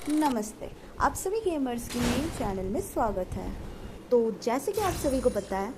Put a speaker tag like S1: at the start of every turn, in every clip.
S1: नमस्ते, आप सभी गेमर्स की मेन चैनल में स्वागत है। तो जैसे कि आप सभी को पता है,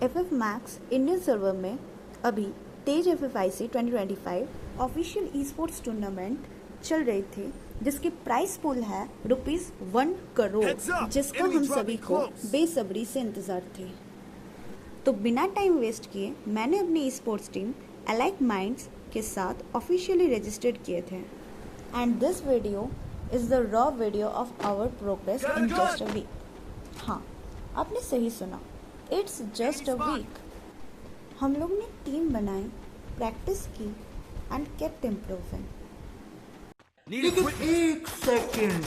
S1: FF मैक्स इंडियन सर्वर में अभी तेज FFIC 2025 official e sports tournament चल रही थी, जिसकी प्राइस पूल है ₹1 करोड़, जिसका हम सभी को बेसब्री से इंतज़ार थे। तो बिना टाइम वेस्ट किए मैंने अपनी e sports team alike minds के साथ ऑफिशियली रजिस्टर्ड किए थे। And this video is the raw video of our progress in just a week. हाँ, आपने सही सुना, it's just a week. हम लोग ने टीम बनाई, प्रैक्टिस की and kept improving.
S2: एक सेकेंड।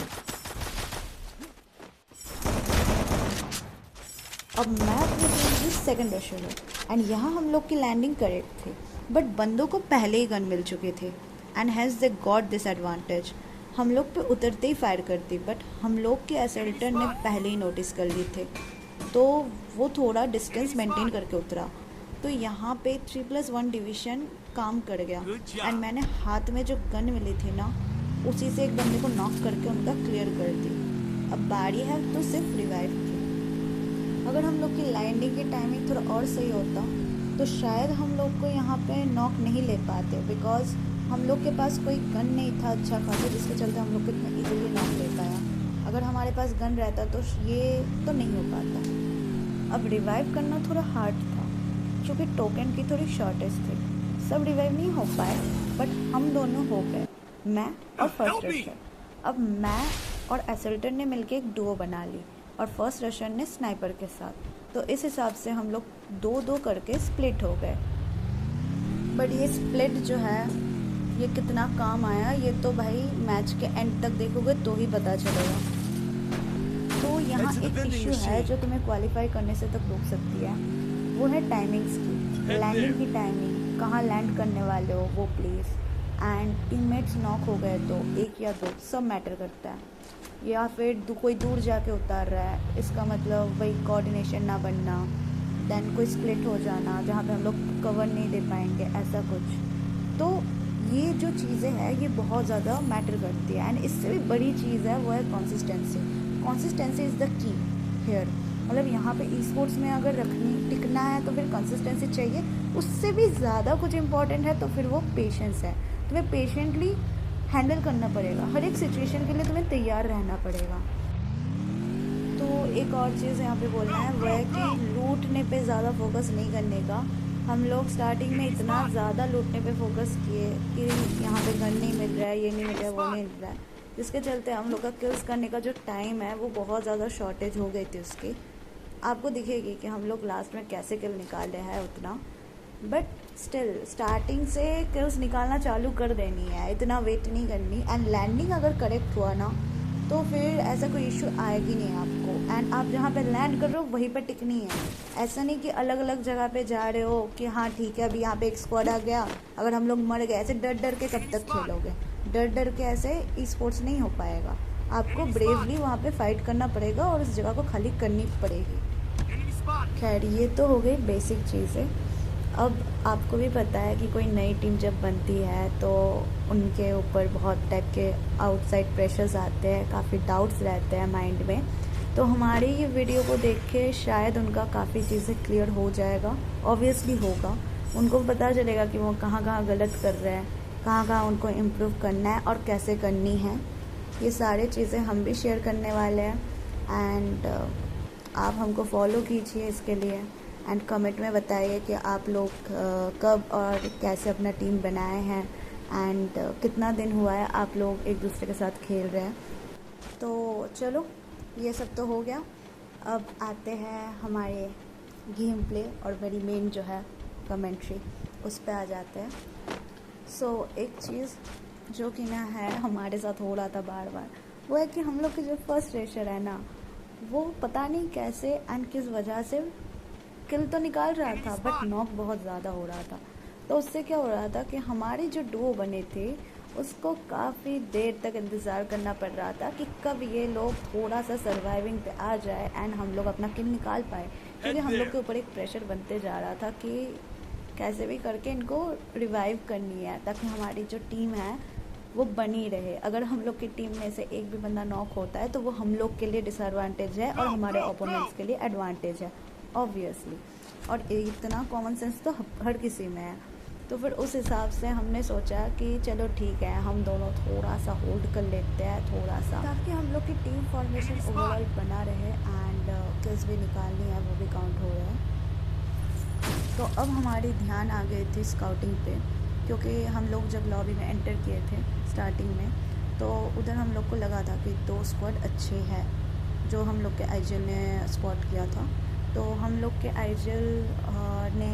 S1: अब मैं अपनी टीम की सेकंड रशर हूँ एंड यहाँ हम लोग की लैंडिंग करेक्ट थी, बट बंदों को पहले ही गन मिल चुके थे and has they got this advantage. हम लोग पे उतरते ही फायर करती, बट हम लोग के असल्टर ने पहले ही नोटिस कर लिए थे, तो वो थोड़ा डिस्टेंस मेंटेन करके उतरा। तो यहाँ पे 3+1 डिवीजन काम कर गया एंड मैंने हाथ में जो गन मिली थी ना, उसी से एक बंदे को नॉक करके उनका क्लियर कर दी। अब बारी है तो सिर्फ रिवाइव की। अगर हम लोग की लैंडिंग की टाइमिंग थोड़ा और सही होता तो शायद हम लोग को यहाँ पे नॉक नहीं ले पाते, बिकॉज हम लोग के पास कोई गन नहीं था अच्छा खासा, जिसके चलते हम लोग को इतना इजीली नॉक ले पाया। अगर हमारे पास गन रहता तो ये तो नहीं हो पाता। अब रिवाइव करना थोड़ा हार्ड था क्योंकि टोकन की थोड़ी शॉर्टेज थी, सब रिवाइव नहीं हो पाए, बट हम दोनों हो गए, मैं और फर्स्ट रशर। अब मैं और असल्टर ने मिलके एक डुओ बना ली और फर्स्ट रशर ने स्नाइपर के साथ, तो इस हिसाब से हम लोग 2-2 करके स्प्लिट हो गए। बट ये स्प्लिट जो है ये कितना काम आया, ये तो भाई मैच के एंड तक देखोगे तो ही पता चलेगा। तो यहाँ एक इश्यू है जो तुम्हें क्वालिफाई करने से तक रोक सकती है, वो है टाइमिंग्स की, लैंडिंग की टाइमिंग, कहाँ लैंड करने वाले हो वो प्लेस, एंड टीममेट्स नॉक हो गए तो 1 या 2 सब मैटर करता है, या फिर कोई दूर जाके उतार रहा है, इसका मतलब वही कोऑर्डिनेशन ना बनना, देन कोई स्प्लिट हो जाना जहाँ पे हम लोग कवर नहीं दे पाएंगे, ऐसा कुछ। तो ये जो चीज़ें हैं ये बहुत ज़्यादा मैटर करती है, एंड इससे भी बड़ी चीज़ है वो है consistency. Consistency is the key here. मतलब यहाँ पे ई स्पोर्ट्स में अगर टिकना है तो फिर कंसिस्टेंसी चाहिए, उससे भी ज़्यादा कुछ इंपॉर्टेंट है तो फिर वो पेशेंस है। तुम्हें पेशेंटली हैंडल करना पड़ेगा, हर एक सिचुएशन के लिए तुम्हें तैयार रहना पड़ेगा। तो एक और चीज़ यहाँ पे बोलना है वो है कि लूटने पे ज़्यादा फोकस नहीं करने का। हम लोग स्टार्टिंग में इतना ज़्यादा लूटने पे फोकस किए कि यहाँ पे गन नहीं मिल रहा है, ये नहीं मिल रहा है, वो नहीं मिल रहा है, जिसके चलते हम लोग का किल्स करने का जो टाइम है वो बहुत ज़्यादा शॉर्टेज हो गई थी उसकी। आपको दिखेगी कि हम लोग लास्ट में कैसे किल निकाले हैं उतना, बट स्टिल स्टार्टिंग से किल्स निकालना चालू कर देनी है, इतना वेट नहीं करनी। एंड लैंडिंग अगर करेक्ट हुआ ना तो फिर ऐसा कोई इशू आएगी नहीं आपको, एंड आप जहाँ पे लैंड कर रहे हो वहीं पे टिकनी है। ऐसा नहीं कि अलग अलग जगह पे जा रहे हो कि हाँ ठीक है अभी यहाँ पे एक स्क्वाड आ गया, अगर हम लोग मर गए, ऐसे डर डर के कब तक खेलोगे? डर डर के ऐसे ई स्पोर्ट्स नहीं हो पाएगा। आपको ब्रेवली वहाँ पे फाइट करना पड़ेगा और उस जगह को खाली करनी पड़ेगी। खैर ये तो हो गई बेसिक चीज़ें। अब आपको भी पता है कि कोई नई टीम जब बनती है तो उनके ऊपर बहुत टाइप के आउटसाइड प्रेशर्स आते हैं, काफ़ी डाउट्स रहते हैं माइंड में। तो हमारी ये वीडियो को देख के शायद उनका काफ़ी चीज़ें क्लियर हो जाएगा, ऑब्वियसली होगा, उनको पता चलेगा कि वो कहाँ कहाँ गलत कर रहे हैं, कहाँ कहाँ उनको इम्प्रूव करना है और कैसे करनी है। ये सारी चीज़ें हम भी शेयर करने वाले हैं, एंड आप हमको फॉलो कीजिए इसके लिए, एंड कमेंट में बताइए कि आप लोग कब और कैसे अपना टीम बनाए हैं, एंड कितना दिन हुआ है आप लोग एक दूसरे के साथ खेल रहे हैं। तो चलो ये सब तो हो गया, अब आते हैं हमारे गेम प्ले और मेरी मेन जो है कमेंट्री, उस पर आ जाते हैं। सो एक चीज़ जो कि ना है हमारे साथ हो रहा था बार बार, वो है कि हम लोग के जो फर्स्ट रेशर है ना, वो पता नहीं कैसे एंड किस वजह से किल तो निकाल रहा था बट नॉक बहुत ज़्यादा हो रहा था। तो उससे क्या हो रहा था कि हमारे जो डुओ बने थे उसको काफ़ी देर तक इंतज़ार करना पड़ रहा था कि कब ये लोग थोड़ा सा सर्वाइविंग पे आ जाए एंड हम लोग अपना किल निकाल पाए, क्योंकि हम लोग के ऊपर एक प्रेशर बनते जा रहा था कि कैसे भी करके इनको रिवाइव करनी है ताकि हमारी जो टीम है वो बनी रहे। अगर हम लोग की टीम में से एक भी बंदा नॉक होता है तो वो हम लोग के लिए डिसएडवांटेज है और हमारे ओपोनेंट्स के लिए एडवांटेज है ऑब्वियसली। और इतना कॉमन सेंस तो हर किसी में है। तो फिर उस हिसाब से हमने सोचा कि चलो ठीक है, हम दोनों थोड़ा सा होल्ड कर लेते हैं थोड़ा सा, ताकि हम लोग की टीम फॉर्मेशन ओवरऑल बना रहे एंड किल्स भी निकालनी है वो भी काउंट हो रहा है। तो अब हमारी ध्यान आ गई थी स्काउटिंग पे, क्योंकि हम लोग जब लॉबी में एंटर किए थे स्टार्टिंग में तो उधर हम लोग को लगा था कि 2 स्क्वाड अच्छे हैं जो हम लोग के आईजीएल ने स्पॉट किया था। तो हम लोग के आईजीएल ने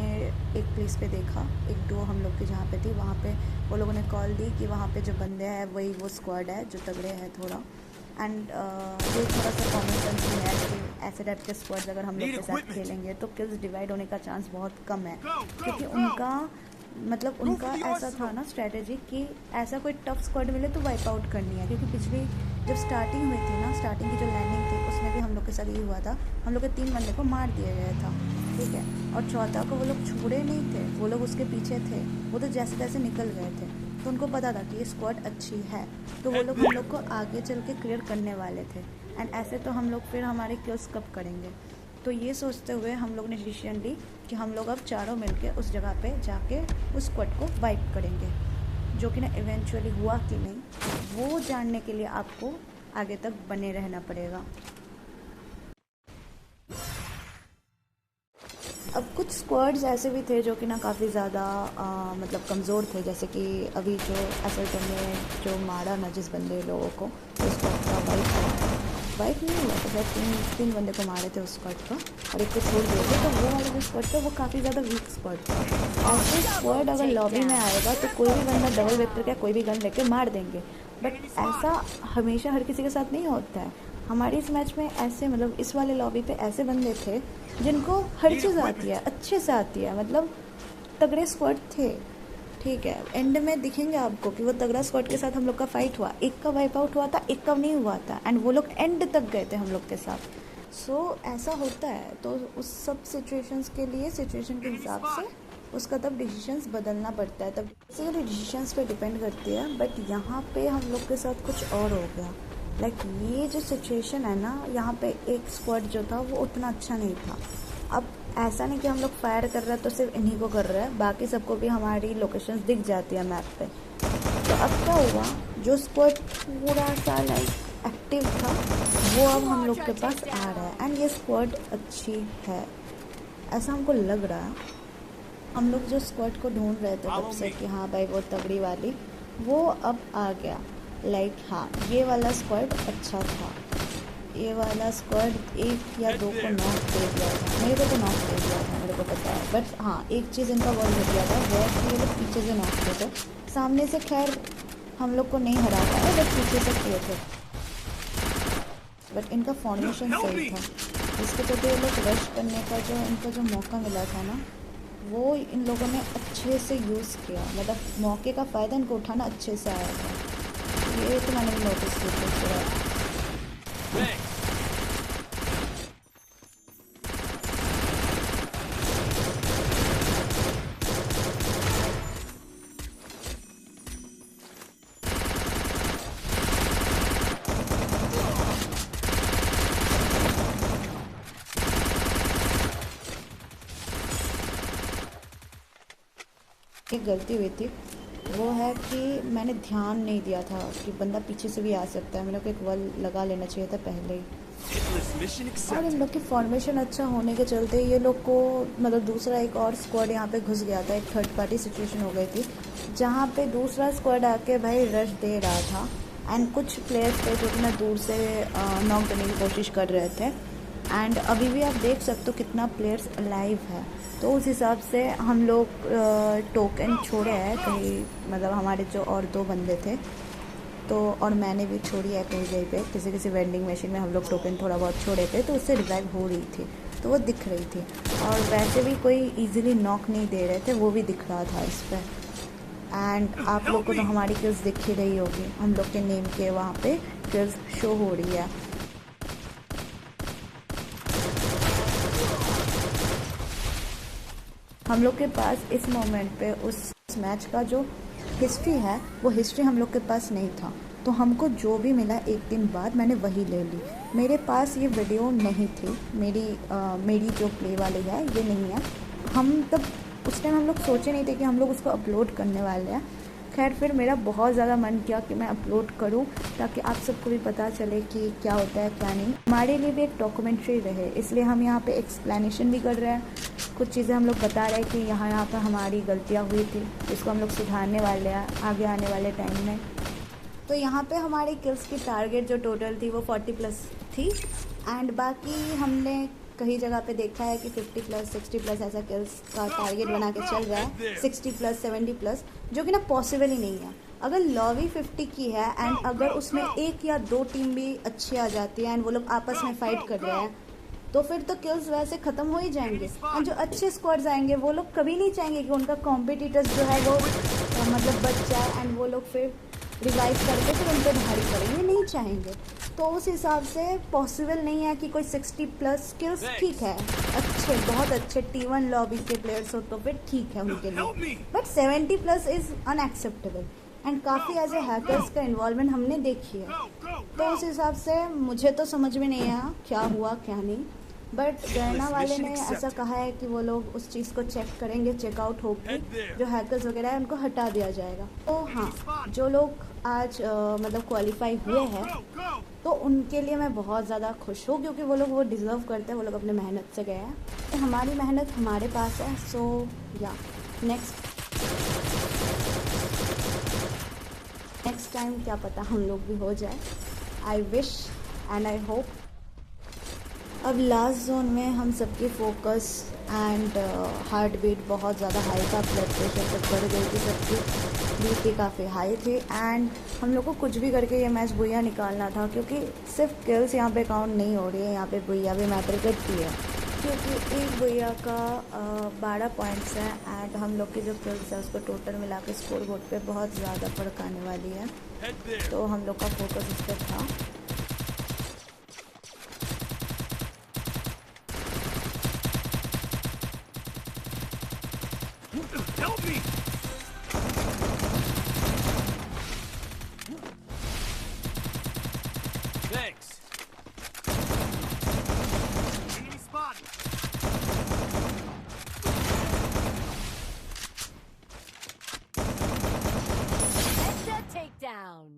S1: एक प्लेस पे देखा, एक डो हम लोग के जहाँ पे थी वहाँ पे वो लोगों ने कॉल दी कि वहाँ पे जो बंदे हैं वही वो स्क्वाड है जो तगड़े हैं थोड़ा। एंड ये थोड़ा सा कॉमन सेंस भी है कि ऐसे टाइप के स्क्वाड्स अगर हम लोग के साथ खेलेंगे तो किल्स डिवाइड होने का चांस बहुत कम है, क्योंकि उनका मतलब उनका ऐसा था ना स्ट्रेटेजी कि ऐसा कोई टफ स्क्वाड मिले तो वाइप आउट करनी है। क्योंकि पिछली जब स्टार्टिंग हुई थी ना, स्टार्टिंग की जो लैंडिंग थी उसमें भी हम लोग के साथ ये हुआ था, हम लोग के 3 बंदे को मार दिया गया था, ठीक है, और चौथा को वो लोग छोड़े नहीं थे, वो लोग उसके पीछे थे, वो तो जैसे तैसे निकल गए थे। तो उनको पता था कि ये स्क्वाड अच्छी है, तो वो लोग हम लोग को आगे चल के क्लियर करने वाले थे। एंड ऐसे तो हम लोग फिर हमारे किल्स कब करेंगे। तो ये सोचते हुए हम लोग ने डिसीजन ली कि हम लोग अब चारों मिलके उस जगह पे जाके उस स्क्वाड को वाइप करेंगे, जो कि ना इवेंचुअली हुआ कि नहीं वो जानने के लिए आपको आगे तक बने रहना पड़ेगा। अब कुछ स्क्वाड्स ऐसे भी थे जो कि ना काफ़ी ज़्यादा मतलब कमज़ोर थे, जैसे कि अभी जो एसएल्टन ने जो मारा ना जिस बंदे लोगों को, उस स्क्वाड का वाइप नहीं हुआ, तो शायद तीन बंदे को मारे थे उस स्क्वाड का और एक को छोड़ दिए थे। तो वो वाला जो स्क्वाड था वो काफ़ी ज़्यादा वीक स्क्वाड था। और वो स्क्वाड अगर लॉबी में आएगा तो कोई भी बंदा डबल वेक्टर का कोई भी गन लेके मार देंगे, बट ऐसा हमेशा हर किसी के साथ नहीं होता है। हमारे इस मैच में ऐसे मतलब इस वाले लॉबी पे ऐसे बंदे थे जिनको हर चीज़ आती है, अच्छे से आती है, मतलब तगड़े स्क्वाड थे, ठीक है। एंड में दिखेंगे आपको कि वो तगड़ा स्क्वाड के साथ हम लोग का फाइट हुआ, एक का वाइप आउट हुआ था, एक का नहीं हुआ था, एंड वो लोग एंड तक गए थे हम लोग के साथ। सो ऐसा होता है। तो उस सब सिचुएशंस के लिए सिचुएशन के हिसाब से उसका तब डिसीजंस बदलना पड़ता है, तब बेसिकली डिसीजंस पे डिपेंड करती है। बट यहाँ पे हम लोग के साथ कुछ और हो गया। लाइक ये जो सिचुएशन है ना, यहाँ पे एक स्क्वाड जो था वो उतना अच्छा नहीं था। अब ऐसा नहीं कि हम लोग फायर कर रहे हैं तो सिर्फ इन्हीं को कर रहे हैं, बाकी सबको भी हमारी लोकेशंस दिख जाती है मैप पे। तो अब क्या हुआ, जो स्क्वाड थोड़ा सा लाइक एक्टिव था वो अब हम लोग के पास आ रहा है, एंड ये स्क्वाड अच्छी है ऐसा हमको लग रहा है। हम लोग जो स्क्वाड को ढूंढ रहे थे तब से कि हाँ भाई वो तगड़ी वाली, वो अब आ गया। लाइक हाँ, ये वाला स्क्वाड अच्छा था, ये वाला स्क्वाड 1 या 2 को नॉक दे दिया था, मेरे को तो नॉक दे दिया था, मेरे को पता है। बट हाँ, एक चीज़ इनका बहुत घटिया था वो कि ये लोग पीछे से नॉक किए थे, सामने से खैर हम लोग को नहीं हरा पाए, बट पीछे से किए थे। बट इनका फॉर्मेशन सही था, जिसके चलते ये लोग रश करने का जो इनका जो मौका मिला था ना, वो इन लोगों ने अच्छे से यूज़ किया। मतलब मौके का फ़ायदा इनको उठाना अच्छे से आया था, ये तो मैंने भी नोटिस किया था। एक गलती हुई थी, वो है कि मैंने ध्यान नहीं दिया था कि बंदा पीछे से भी आ सकता है, मेरे को एक वॉल लगा लेना चाहिए था पहले ही। और इन लोग की फॉर्मेशन अच्छा होने के चलते ये लोग को मतलब दूसरा एक और स्क्वाड यहाँ पे घुस गया था, एक थर्ड पार्टी सिचुएशन हो गई थी जहाँ पे दूसरा स्क्वाड आके भाई रश दे रहा था, एंड कुछ प्लेयर्स थे जो कि ना दूर से नॉक करने की कोशिश कर रहे थे। एंड अभी भी आप देख सकते हो कितना प्लेयर्स अलाइव है। तो उस हिसाब से हम लोग टोकन छोड़े हैं कहीं, मतलब हमारे जो और 2 बंदे थे तो, और मैंने भी छोड़ी है कहीं कहीं पे, किसी वेंडिंग मशीन में हम लोग टोकन थोड़ा बहुत छोड़े थे, तो उससे रिवाइव हो रही थी, तो वो दिख रही थी। और वैसे भी कोई इजीली नॉक नहीं दे रहे थे, वो भी दिख रहा था इस पर। एंड आप लोग को तो हमारी किल्स दिख ही रही होगी, हम लोग के नेम के वहाँ पे किल्स शो हो रही है। हम लोग के पास इस मोमेंट पे उस मैच का जो हिस्ट्री है वो हिस्ट्री हम लोग के पास नहीं था, तो हमको जो भी मिला एक दिन बाद मैंने वही ले ली। मेरे पास ये वीडियो नहीं थी, मेरी जो प्ले वाली है ये नहीं है। हम तब उस टाइम हम लोग सोचे नहीं थे कि हम लोग उसको अपलोड करने वाले हैं। खैर फिर मेरा बहुत ज़्यादा मन किया कि मैं अपलोड करूं ताकि आप सबको भी पता चले कि क्या होता है क्या नहीं। हमारे लिए भी एक डॉक्यूमेंट्री रहे, इसलिए हम यहाँ पे एक्सप्लेनेशन भी कर रहे हैं। कुछ चीज़ें हम लोग बता रहे हैं कि यहाँ पर हमारी गलतियाँ हुई थी, इसको हम लोग सुधारने वाले हैं आगे आने वाले टाइम में। तो यहाँ पे हमारे किल्स की टारगेट जो टोटल थी वो 40+ थी, एंड बाकी हमने कई जगह पे देखा है कि 50+, 60+ ऐसा किल्स का टारगेट बना के चल रहा है, 60+, 70+, जो कि ना पॉसिबल ही नहीं है। अगर लॉबी 50 की है एंड अगर उसमें 1 या 2 टीम भी अच्छी आ जाती है एंड वो लोग आपस में फाइट कर रहे हैं, तो फिर तो किल्स वैसे ख़त्म हो ही जाएंगे। और जो अच्छे स्क्वाड्स आएंगे वो लोग कभी नहीं चाहेंगे कि उनका कॉम्पिटिटर्स जो है वो मतलब बच जाए एंड वो लोग फिर रिवाइव करके फिर उन पर भारी पड़ेंगे, नहीं चाहेंगे। तो उस हिसाब से पॉसिबल नहीं है कि कोई 60+ स्किल्स ठीक है, अच्छे बहुत अच्छे T1 लॉबी के प्लेयर्स हो तो फिर ठीक है उनके लिए, बट 70+ इज़ अनएक्सेप्टेबल एंड काफ़ी ऐसे हैकर्स का इन्वॉल्वमेंट हमने देखी है। तो उस हिसाब से मुझे तो समझ में नहीं आया क्या हुआ क्या नहीं, बट गैना वाले ने ऐसा कहा है कि वो लोग उस चीज़ को चेक करेंगे, चेकआउट होकर जो हैकर्स वगैरह है उनको हटा दिया जाएगा। तो हाँ, जो लोग आज मतलब क्वालिफाई हुए हैं तो उनके लिए मैं बहुत ज़्यादा खुश हूँ, क्योंकि वो लोग वो डिज़र्व करते हैं, वो लोग अपने मेहनत से गए हैं। तो हमारी मेहनत हमारे पास है। सो या नेक्स्ट टाइम क्या पता हम लोग भी हो जाए। I wish and I hope. अब लास्ट जोन में हम सबकी फोकस एंड हार्ट बीट बहुत ज़्यादा हाई था, ब्लड प्रेशर तक बढ़ गई थी, सबकी बीपी काफ़ी हाई थी एंड हम लोग को कुछ भी करके ये मैच बुइया निकालना था, क्योंकि सिर्फ किल्स यहाँ पे काउंट नहीं हो रही है, यहाँ पे बुइया भी मैटर करती है, क्योंकि एक बुइया का 12 पॉइंट्स है एंड हम लोग की जो किल्स है उसको टोटल मिला के स्कोर बोर्ड पे बहुत ज़्यादा फर्क आने वाली है। तो हम लोग का फोकस उस पर था।
S2: Help me! Thanks. Enemy spotted.
S3: Headshot takedown.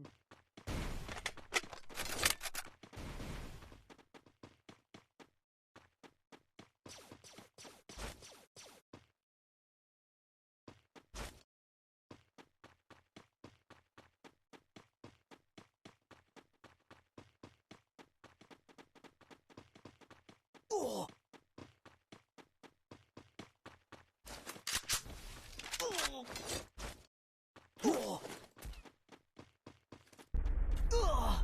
S2: Oh. Oh. Oh. Ugh.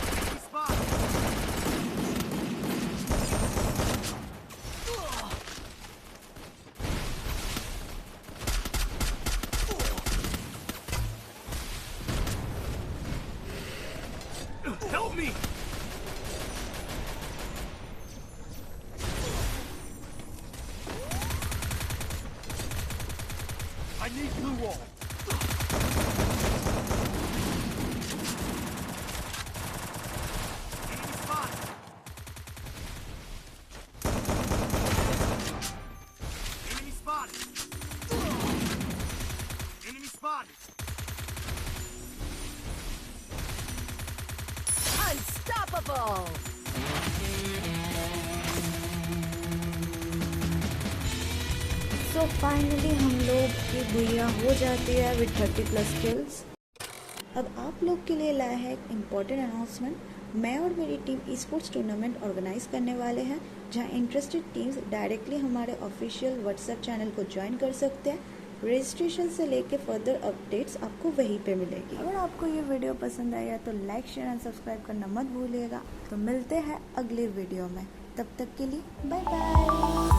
S2: Enemy spotted. Ugh. Help me! I need blue wall. Enemy spotted. Enemy spotted. Enemy spotted.
S3: Unstoppable.
S1: So finally हम लोग की बुइया हो जाती है विद 30+ किल्स। अब आप लोग के लिए लाया है एक इम्पॉर्टेंट अनाउंसमेंट। मैं और मेरी team esports tournament organise करने वाले हैं, जहां इंटरेस्टेड टीम्स डायरेक्टली हमारे ऑफिशियल व्हाट्सएप चैनल को ज्वाइन कर सकते हैं। रजिस्ट्रेशन से लेके फर्दर अपडेट्स आपको वहीं पे मिलेगी। अगर आपको ये वीडियो पसंद आया तो लाइक शेयर एंड सब्सक्राइब करना मत भूलिएगा। तो मिलते हैं अगले वीडियो में। तब तक के लिए बाय बाय।